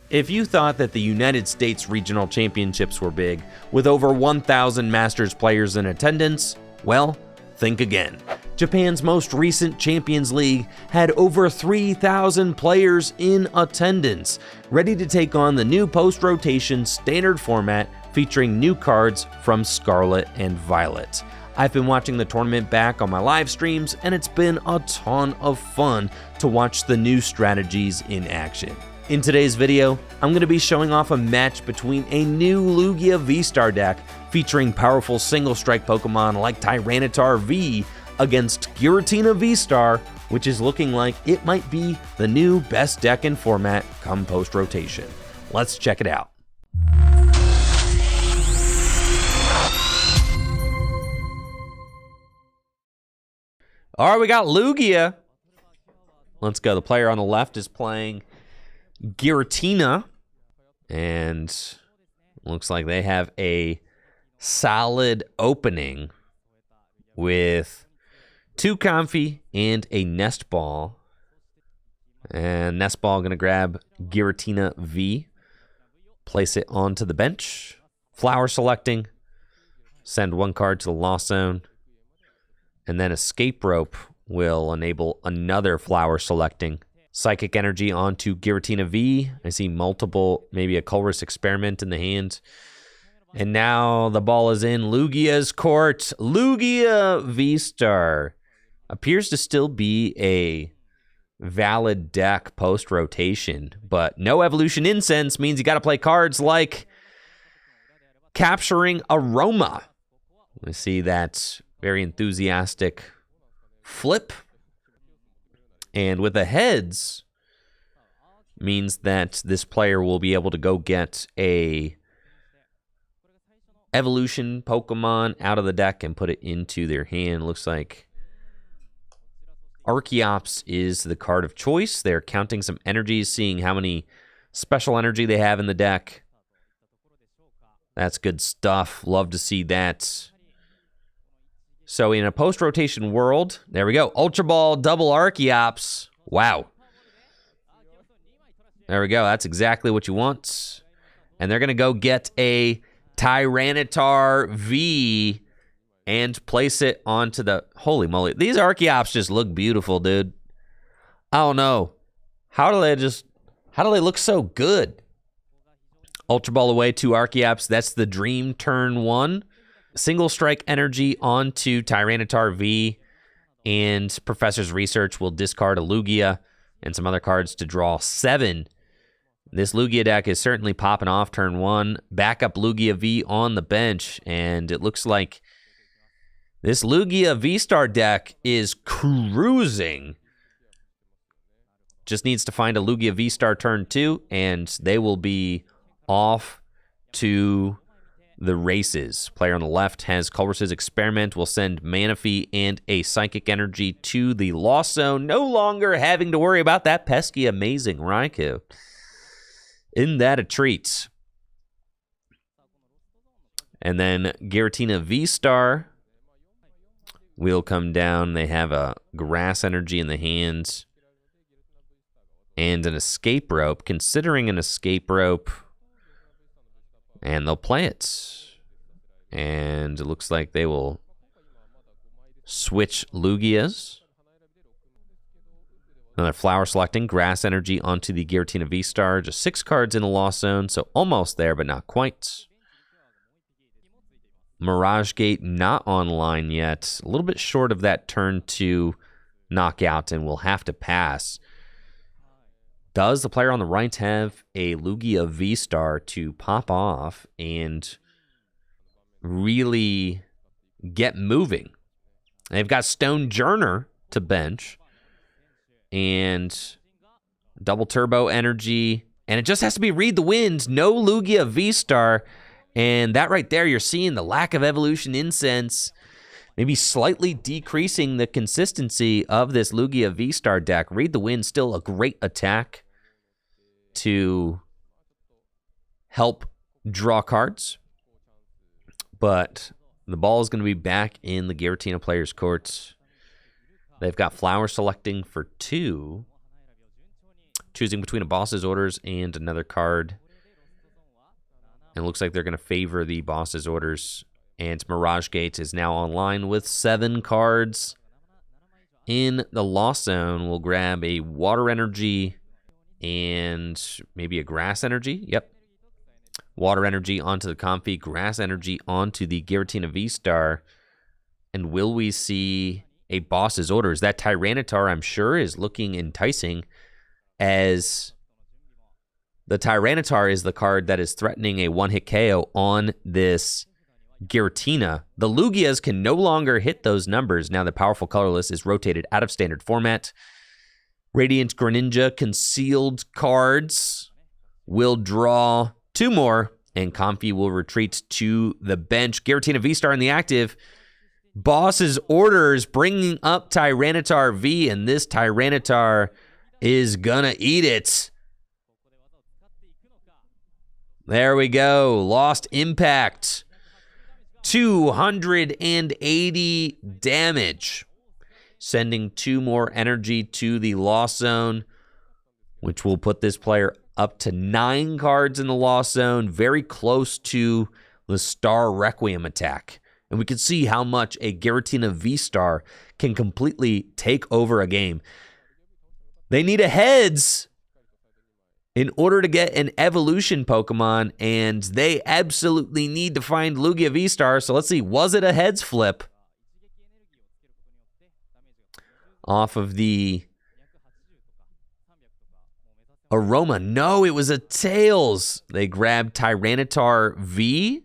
If you thought that the United States Regional Championships were big, with over 1,000 Masters players in attendance, well, think again. Japan's most recent Champions League had over 3,000 players in attendance, ready to take on the new post-rotation standard format featuring new cards from Scarlet and Violet. I've been watching the tournament back on my live streams, and it's been a ton of fun to watch the new strategies in action. In today's video, I'm going to be showing off a match between a new Lugia V-STAR deck featuring powerful single-strike Pokemon like Tyranitar V against Giratina V-STAR, which is looking like it might be the new best deck in format come post-rotation. Let's check it out. All right, we got Lugia. Let's go. The player on the left is playing Giratina, and looks like they have a solid opening with 2 Comfy and a Nest Ball. And Nest Ball going to grab Giratina V, place it onto the bench, flower selecting, send 1 card to the lost zone, and then Escape Rope will enable another flower selecting. Psychic Energy onto Giratina V. I see multiple, maybe a Colress Experiment in the hand. And now the ball is in Lugia's court. Lugia V-STAR appears to still be a valid deck post-rotation, but no Evolution Incense means you got to play cards like Capturing Aroma. We see that very enthusiastic flip. And with the heads, means that this player will be able to go get a evolution Pokemon out of the deck and put it into their hand. Looks like Archeops is the card of choice. They're counting some energies, seeing how many special energy they have in the deck. That's good stuff. Love to see that. So in a post-rotation world, there we go. Ultra Ball, double Archeops. Wow. There we go. That's exactly what you want. And they're going to go get a Tyranitar V and place it onto the... Holy moly. These Archeops just look beautiful, dude. I don't know. How do they look so good? Ultra Ball away, 2 Archeops. That's the dream turn 1. Single strike energy onto Tyranitar V, and Professor's Research will discard a Lugia and some other cards to draw 7. This Lugia deck is certainly popping off turn 1. Backup Lugia V on the bench, and it looks like this Lugia V-STAR deck is cruising. Just needs to find a Lugia V-STAR turn 2, and they will be off to the races. Player on the left has Colress's Experiment, will send Manaphy and a Psychic Energy to the Lost Zone, no longer having to worry about that pesky, amazing Raikou. Isn't that a treat? And then Giratina V-STAR will come down. They have a Grass Energy in the hands and an Escape Rope. Considering an Escape Rope, and they'll play it. And it looks like they will switch Lugias. Another flower selecting, Grass Energy onto the Giratina V-STAR. Just 6 cards in the Lost Zone, so almost there, but not quite. Mirage Gate not online yet. A little bit short of that turn 2 knockout, and will have to pass. Does the player on the right have a Lugia V-STAR to pop off and really get moving? They've got Stone Journer to bench and double turbo energy, and it just has to be Read the Wind. No Lugia V-STAR, and that right there, you're seeing the lack of Evolution Incense, maybe slightly decreasing the consistency of this Lugia V-STAR deck. Read the Wind, still a great attack to help draw cards, but the ball is going to be back in the Giratina player's court. They've got flower selecting for 2. choosing between a boss's orders and another card. And it looks like they're going to favor the boss's orders. And Mirage Gate is now online with 7 cards. In the Lost Zone, we'll grab a Water Energy and maybe a Grass Energy. Yep. Water Energy onto the Comfy, Grass Energy onto the Giratina V-Star. And will we see a boss's orders? That Tyranitar, I'm sure, is looking enticing, as the Tyranitar is the card that is threatening a one-hit KO on this Giratina. The Lugias can no longer hit those numbers now that Powerful Colorless is rotated out of standard format. Radiant Greninja concealed cards will draw 2 more, and Comfy will retreat to the bench. Giratina V-Star in the active. Boss's orders bringing up Tyranitar V, and this Tyranitar is gonna eat it. There we go. Lost Impact. 280 damage. Sending 2 more energy to the Lost Zone, which will put this player up to 9 cards in the Lost Zone, very close to the Star Requiem attack. And we can see how much a Giratina V-Star can completely take over a game. They need a heads in order to get an evolution Pokemon, and they absolutely need to find Lugia V-Star. So let's see, was it a heads flip off of the Aroma? No, it was a tails. They grabbed Tyranitar V,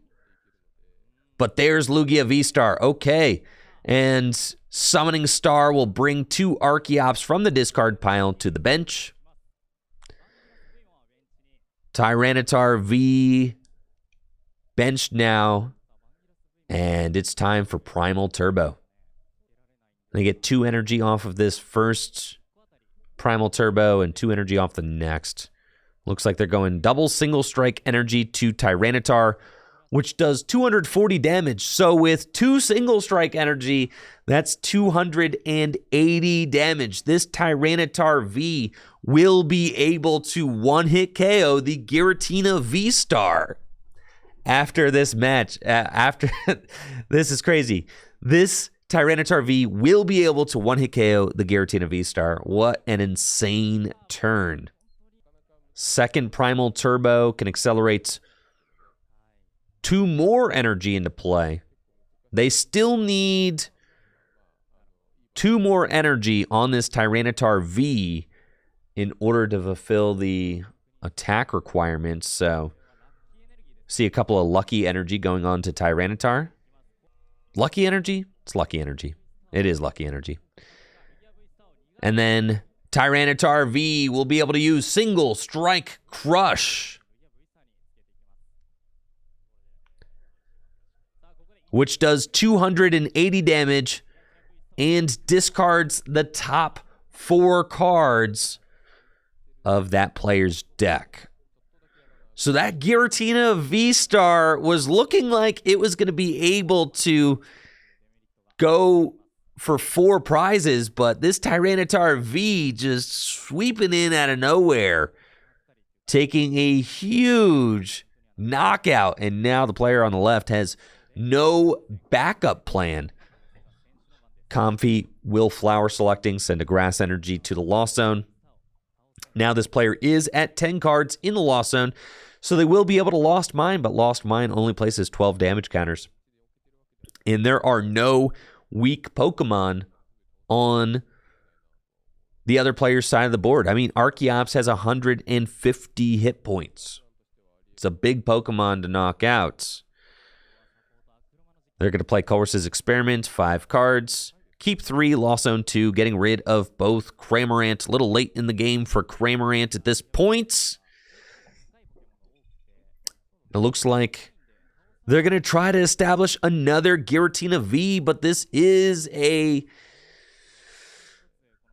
but there's Lugia V-Star. Okay, and Summoning Star will bring 2 Archeops from the discard pile to the bench. Tyranitar V benched now, and it's time for Primal Turbo. They get 2 energy off of this first Primal Turbo and 2 energy off the next. Looks like they're going double single strike energy to Tyranitar, which does 240 damage. So with 2 single strike energy, that's 280 damage. This Tyranitar V will be able to one-hit KO the Giratina V-Star after this match. This is crazy. This Tyranitar V will be able to one-hit KO the Giratina V-Star. What an insane turn. Second Primal Turbo can accelerate 2 more energy into play. They still need 2 more energy on this Tyranitar V in order to fulfill the attack requirements. So, see a couple of Lucky Energy going on to Tyranitar. Lucky Energy? It's Lucky Energy. It is Lucky Energy. And then Tyranitar V will be able to use Single Strike Crush, which does 280 damage and discards the top 4 cards of that player's deck. So that Giratina V-Star was looking like it was going to be able to go for 4 prizes, but this Tyranitar V just sweeping in out of nowhere, taking a huge knockout, and now the player on the left has no backup plan. Comfy will flower selecting, send a Grass Energy to the Lost Zone. Now this player is at 10 cards in the Lost Zone, so they will be able to Lost Mine, but Lost Mine only places 12 damage counters. And there are no weak Pokemon on the other player's side of the board. I mean, Archeops has 150 hit points. It's a big Pokemon to knock out. They're going to play Colress's Experiment, 5 cards. Keep 3, Lost Zone 2, getting rid of both Cramorant. A little late in the game for Cramorant at this point. It looks like they're going to try to establish another Giratina V, but this is a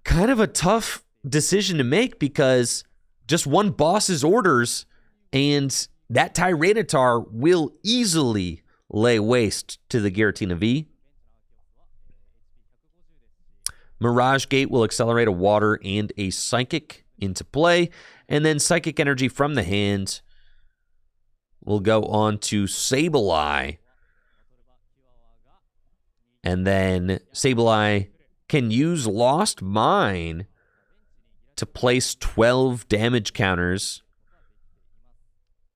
kind of a tough decision to make because just one boss's orders and that Tyranitar will easily lay waste to the Giratina V. Mirage Gate will accelerate a Water and a Psychic. into play. And then Psychic Energy from the hand will go on to Sableye. And then Sableye can use Lost Mine to place 12 damage counters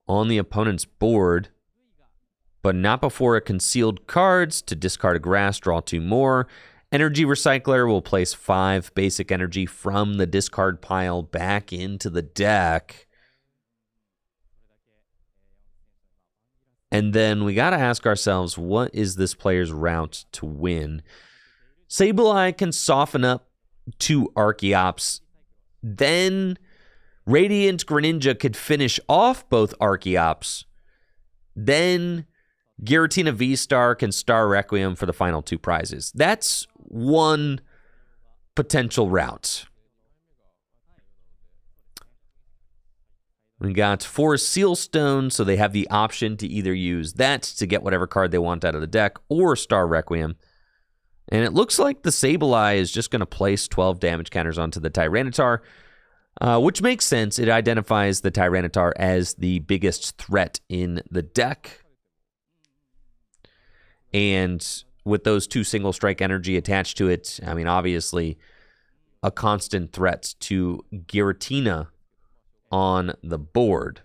on the opponent's board, but not before it concealed cards. To discard a grass, draw 2 more. Energy Recycler will place 5 basic energy from the discard pile back into the deck. And then we got to ask ourselves, what is this player's route to win? Sableye can soften up 2 Archeops. Then Radiant Greninja could finish off both Archeops. Then Giratina V-Star can Star Requiem for the final 2 prizes. That's one potential route. We got Forest Sealstone, so they have the option to either use that to get whatever card they want out of the deck, or Star Requiem. And it looks like the Sableye is just going to place 12 damage counters onto the Tyranitar, which makes sense. It identifies the Tyranitar as the biggest threat in the deck. And with those 2 single strike energy attached to it, I mean, obviously, a constant threat to Giratina on the board.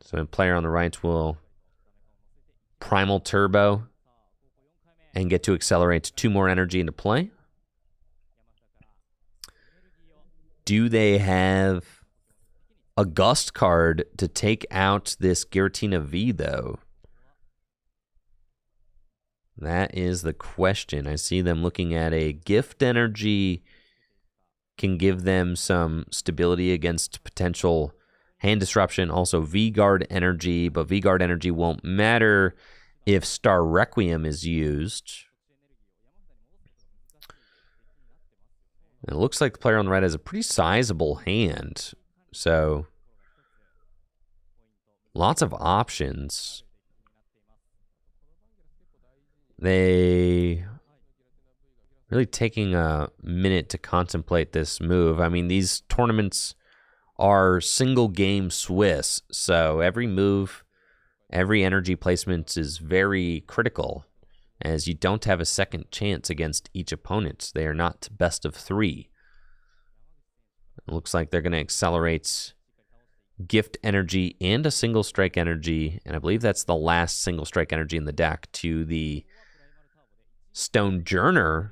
So a player on the right will Primal Turbo and get to accelerate 2 more energy into play. Do they have a Gust card to take out this Giratina V, though? That is the question. I see them looking at a Gift Energy, can give them some stability against potential hand disruption. Also V-Guard Energy, but V-Guard Energy won't matter if Star Requiem is used. It looks like the player on the right has a pretty sizable hand. So, lots of options. They really taking a minute to contemplate this move. I mean, these tournaments are single game Swiss, so every move, every energy placement is very critical, as you don't have a second chance against each opponent. They are not best of 3. It looks like they're going to accelerate Gift Energy and a single strike energy, and I believe that's the last single strike energy in the deck, to the Stonejourner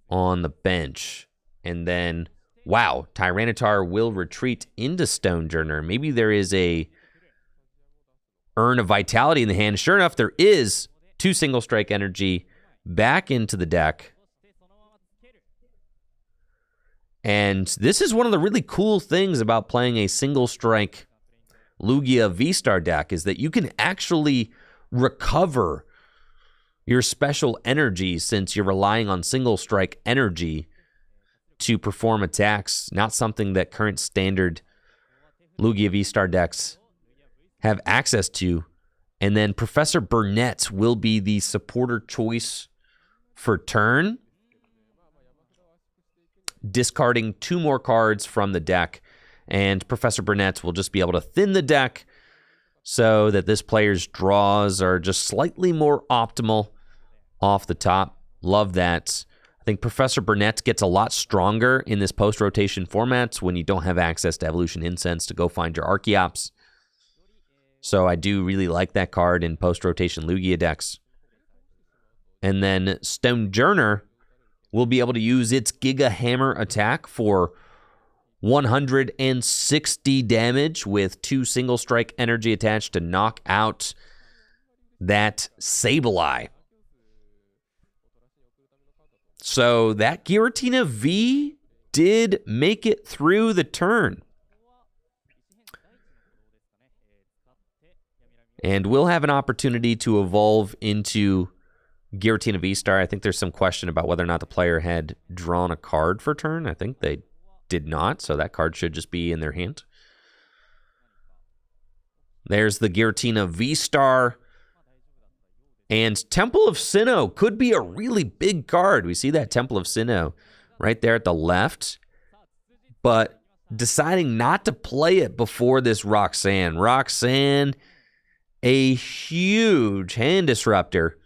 on the bench. And then, wow, Tyranitar will retreat into Stonejourner. Maybe there is a Urn of Vitality in the hand. Sure enough, there is 2 single strike energy back into the deck. And this is one of the really cool things about playing a single strike Lugia V-Star deck, is that you can actually recover your special energy, since you're relying on single strike energy to perform attacks, not something that current standard Lugia V-Star decks have access to. And then Professor Burnett will be the supporter choice for turn, discarding 2 more cards from the deck, and Professor Burnett will just be able to thin the deck so that this player's draws are just slightly more optimal off the top. Love that. I think Professor Burnett gets a lot stronger in this post-rotation format when you don't have access to Evolution Incense to go find your Archeops. So I do really like that card in post-rotation Lugia decks. And then Stonejourner will be able to use its Giga Hammer attack for 160 damage with 2 single strike energy attached to knock out that Sableye. So that Giratina V did make it through the turn. And we'll have an opportunity to evolve into Giratina V-Star. I think there's some question about whether or not the player had drawn a card for turn. I think they did not, so that card should just be in their hand. There's the Giratina V-Star. And Temple of Sinnoh could be a really big card. We see that Temple of Sinnoh right there at the left. but deciding not to play it before this Roxanne. Roxanne, a huge hand disruptor.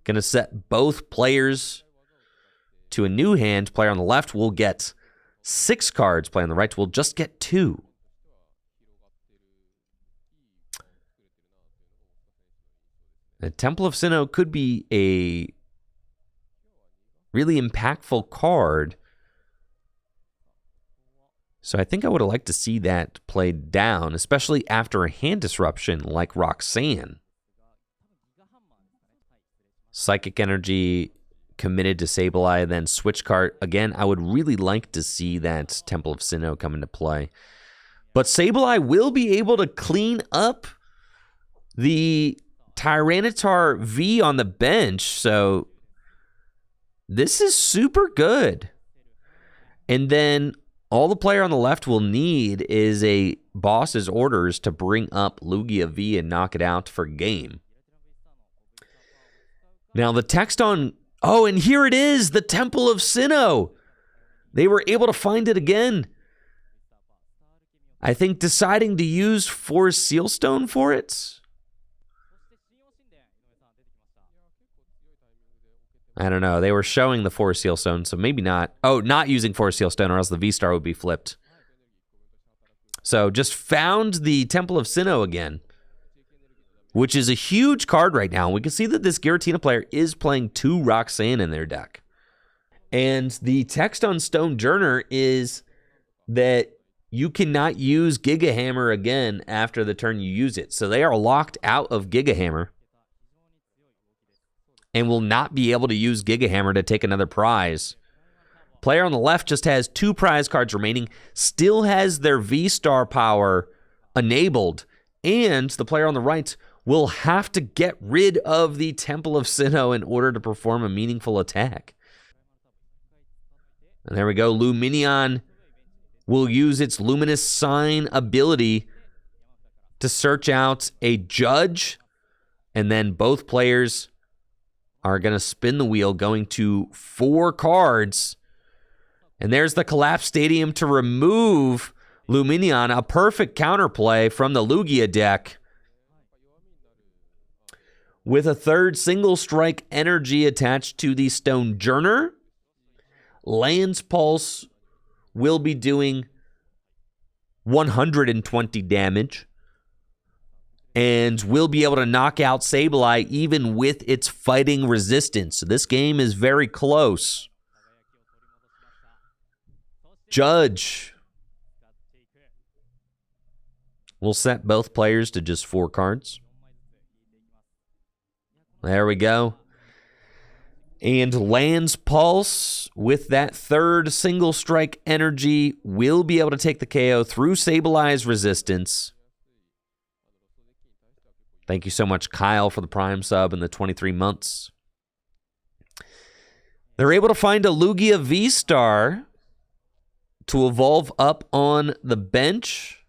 Going to set both players to a new hand. Player on the left will get 6 cards. Player on the right will just get 2. The Temple of Sinnoh could be a really impactful card. So I think I would have liked to see that played down, especially after a hand disruption like Roxanne. Psychic Energy, committed to Sableye, then switch card. Again, I would really like to see that Temple of Sinnoh come into play. But Sableye will be able to clean up the Tyranitar V on the bench, so this is super good. And then all the player on the left will need is a boss's orders to bring up Lugia V and knock it out for game. Now the text on... Oh, and here it is, the Temple of Sinnoh. They were able to find it again. I think deciding to use Forest Sealstone for it... I don't know. They were showing the Forest Sealstone, so maybe not. Oh, not using Forest Sealstone, or else the V-Star would be flipped. So just found the Temple of Sinnoh again, which is a huge card right now. We can see that this Giratina player is playing 2 Roxanne in their deck. And the text on Stonejourner is that you cannot use Giga Hammer again after the turn you use it. So they are locked out of Giga Hammer and will not be able to use Giga Hammer to take another prize. Player on the left just has 2 prize cards remaining, still has their V-Star power enabled, and the player on the right will have to get rid of the Temple of Sinnoh in order to perform a meaningful attack. And there we go. Luminion will use its Luminous Sign ability to search out a judge, and then both players are going to spin the wheel, going to 4 cards. And there's the Collapse Stadium to remove Luminion, a perfect counterplay from the Lugia deck. With a 3rd single strike energy attached to the Stonejourner, Lance Pulse will be doing 120 damage and will be able to knock out Sableye even with its fighting resistance. So this game is very close. Judge will set both players to just 4 cards. There we go. And Lance Pulse, with that 3rd single strike energy, will be able to take the KO through Sableye's resistance. Thank you so much, Kyle, for the Prime sub and the 23 months. They're able to find a Lugia V-Star to evolve up on the bench.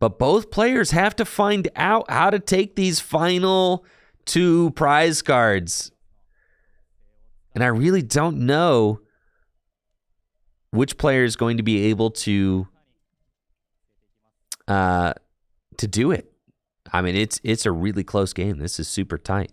But both players have to find out how to take these final 2 prize cards. And I really don't know which player is going to be able to do it. I mean, it's a really close game. This is super tight.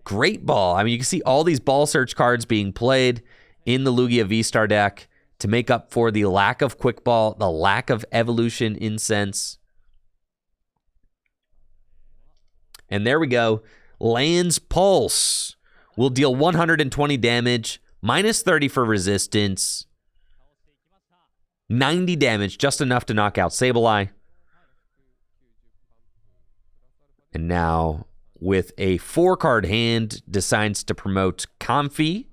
Great ball. I mean, you can see all these ball search cards being played in the Lugia V-Star deck to make up for the lack of quick ball, the lack of evolution incense. And there we go. Lance Pulse will deal 120 damage, minus 30 for resistance, 90 damage, just enough to knock out Sableye. And now, with a 4-card hand, decides to promote Comfy.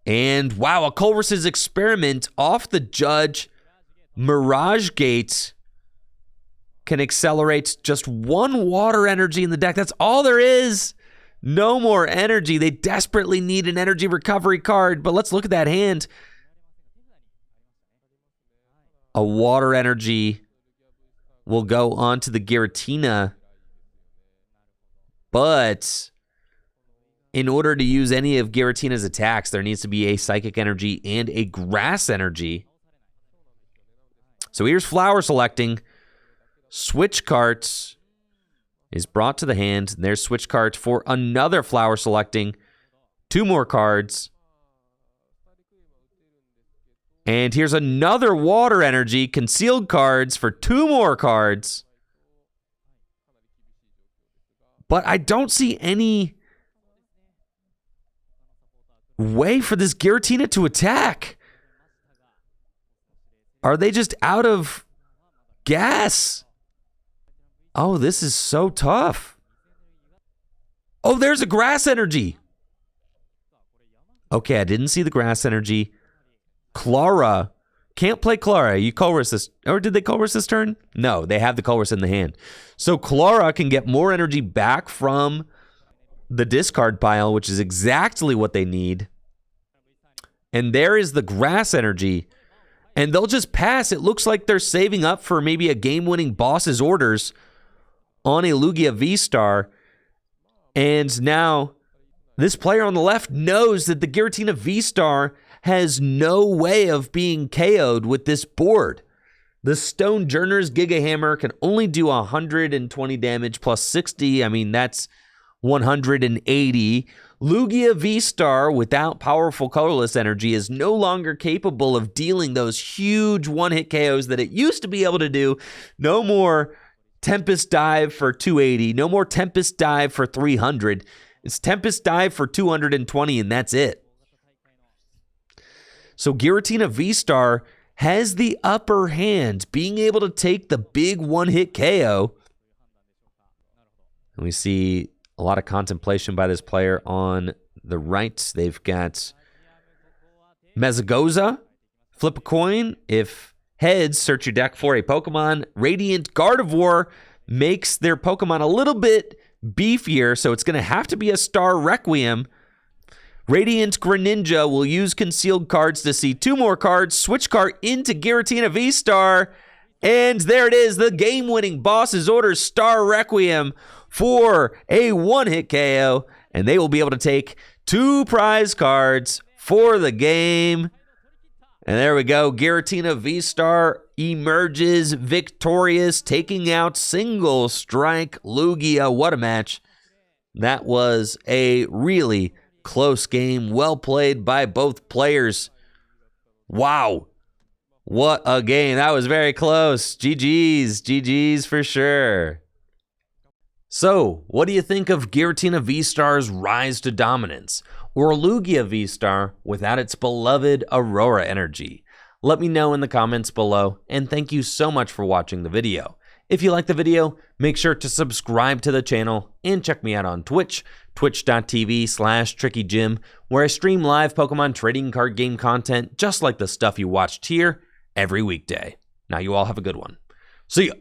And wow, a Culver's Experiment off the judge. Mirage Gate can accelerate just 1 water energy in the deck. That's all there is. No more energy. They desperately need an energy recovery card, but let's look at that hand. A water energy will go onto the Giratina, but in order to use any of Giratina's attacks, there needs to be a Psychic Energy and a Grass Energy. So here's Flower selecting. Switch cards is brought to the hand. There's switch cards for another Flower selecting. 2 more cards. And here's another Water Energy. Concealed cards for 2 more cards. But I don't see any way for this Giratina to attack. Are they just out of gas? Oh, this is so tough. Oh, there's a Grass Energy. Okay, I didn't see the Grass Energy. Clara. Can't play Clara. You Colress this. Or did they Colress this turn? No, they have the Colress in the hand. So Clara can get more energy back from the discard pile, which is exactly what they need. And there is the Grass Energy. And they'll just pass. It looks like they're saving up for maybe a game-winning boss's orders on a Lugia V-Star. And now this player on the left knows that the Giratina V-Star has no way of being KO'd with this board. The Stone Journer's Giga Hammer can only do 120 damage plus 60. I mean, that's 180. Lugia V-Star without powerful colorless energy is no longer capable of dealing those huge one-hit KOs that it used to be able to do. No more Tempest Dive for 280. No more Tempest Dive for 300. It's Tempest Dive for 220, and that's it. So Giratina V-Star has the upper hand, being able to take the big one-hit KO. And we see a lot of contemplation by this player on the right. They've got Mezagoza. Flip a coin. If heads, search your deck for a Pokemon. Radiant Gardevoir makes their Pokemon a little bit beefier, so it's going to have to be a Star Requiem. Radiant Greninja will use concealed cards to see 2 more cards, switch card into Giratina V-Star, and there it is, the game-winning boss's orders, Star Requiem, for a one-hit KO, and they will be able to take 2 prize cards for the game. And there we go, Giratina V-Star emerges victorious, taking out Single Strike Lugia. What a match. That was a really close game, well played by both players. Wow. What a game. That was very close. GG's. GG's for sure. So, what do you think of Giratina V-Star's rise to dominance? Or Lugia V-Star without its beloved Aurora energy? Let me know in the comments below, and thank you so much for watching the video. If you like the video, make sure to subscribe to the channel and check me out on Twitch, twitch.tv/TrickyJim, where I stream live Pokemon trading card game content just like the stuff you watched here every weekday. Now you all have a good one. See ya!